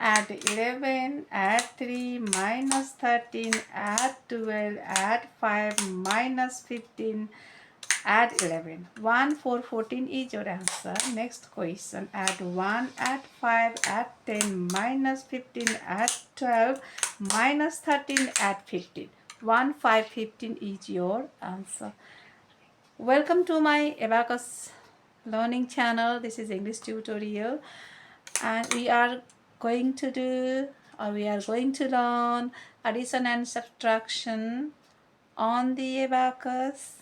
add 11, add 3, minus 13, add 12, add 5, minus 15, add 11. 1, 4, 14 is your answer. Next question. Add 1, add 5, add 10, minus 15, add 12, minus 13, add 15. 1, 5, 15 is your answer. Welcome to my Abacus learning channel. This is English tutorial, and we are going to learn addition and subtraction on the abacus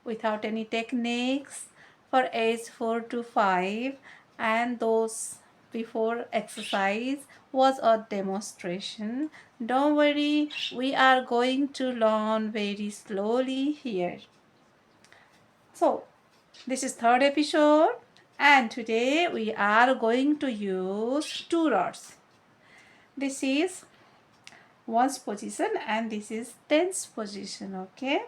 without any techniques for age 4 to 5, and those before exercise was a demonstration. Don't worry, we are going to learn very slowly here. So this is third episode, and today we are going to use two rods. This is ones position and this is tens position. Okay,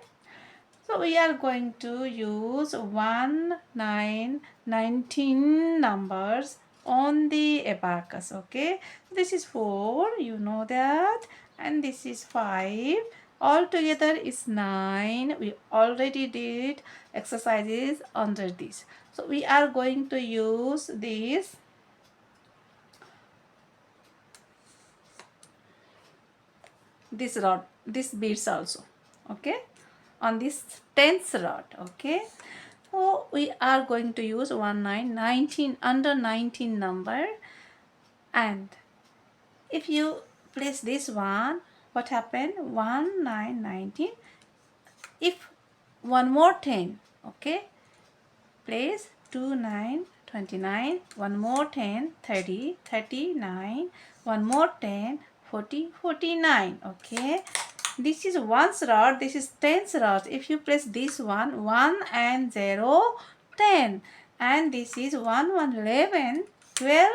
so we are going to use 1, 9, 19 numbers on the abacus. Okay, this is 4, you know that, and this is 5. Altogether is 9. We already did exercises under this. So we are going to use this rod, this beads also. Okay, on this tens rod. Okay, so we are going to use 1, 9, 19 under 19 number, and if you place this one, what happened? 1, 9, 19. If one more 10, okay, place 2, 9, 29, one more 10, 30, 39, one more 10, 40, 49. Okay, this is ones rod, this is tens rod. If you press this one, 1 and 0, 10, and this is 1, 1, 11, 12,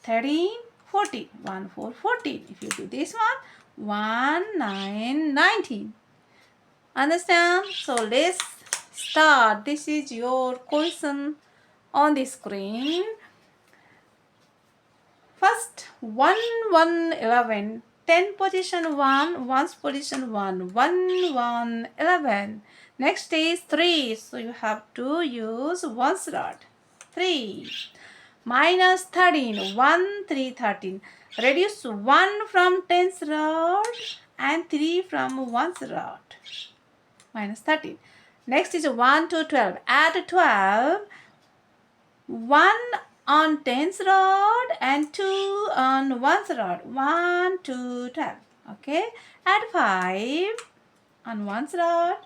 13, 14, 1, 4, 14. If you do this one, 1, 9, 19. Understand? So let's start. This is your question on the screen. First, 1, 1, 11. 10 position 1, 1's position 1, 1, 1, 11. Next is 3. So you have to use 1's rod. 3. Minus 13. 1, 3, 13. Reduce 1 from 10's rod and 3 from 1's rod. Minus 13. Next is 1 to 12. Add 12. 1 on 10's rod and 2 on 1's rod. 1, 2, 12. Okay. Add 5 on 1's rod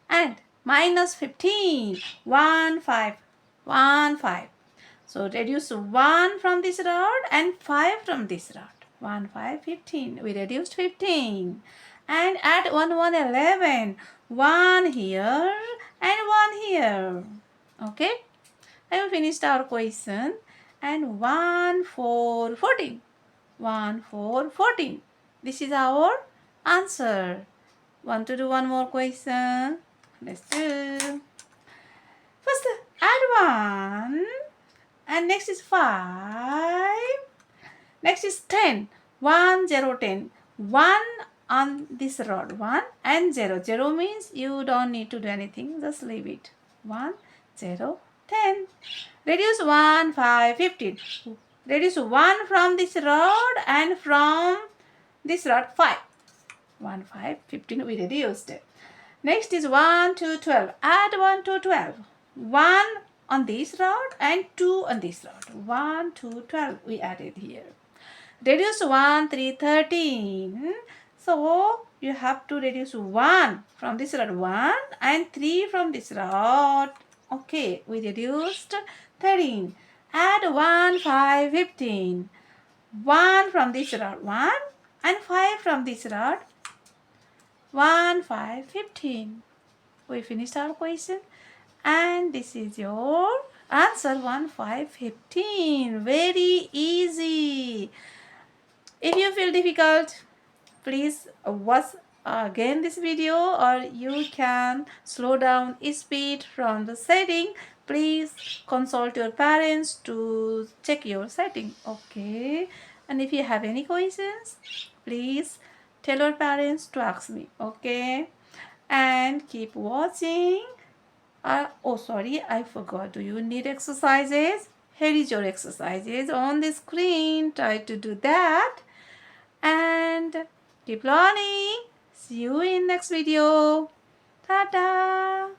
and minus 15. 1, 5. 1, 5. So reduce 1 from this rod and 5 from this rod. 1, 5, 15. We reduced 15. And add 1, 1, 11. 1 here and 1 here. Okay. I have finished our question. And 1, 4, 14. 1, 4, 14. This is our answer. Want to do one more question? Let's do. First, add 1. And next is 5. Next is 10. 1, 0, 10. 1 on this rod. 1 and 0. 0 means you don't need to do anything. Just leave it. 1, 0, 10. Reduce 1, 5, 15. Reduce 1 from this rod and from this rod 5. 1, 5, 15 we reduced. Next is 1 to 12. Add 1 to 12. 1 on this rod and 2 on this rod. 1 to 12 we added here. Reduce 1, 3, 13. So you have to reduce 1 from this rod 1 and 3 from this rod. Okay, we reduced 13. Add 1, 5, 15. 1 from this rod 1 and 5 from this rod. 1, 5, 15. We finished our question. And this is your answer. 1, 5, 15. Very easy. If you feel difficult, please watch again this video, or you can slow down speed from the setting. Please consult your parents to check your setting. Okay. And if you have any questions, please tell your parents to ask me, okay? And keep watching. Oh, sorry, I forgot. Do you need exercises? Here is your exercises on the screen. Try to do that. And keep learning. See you in next video. Ta-ta.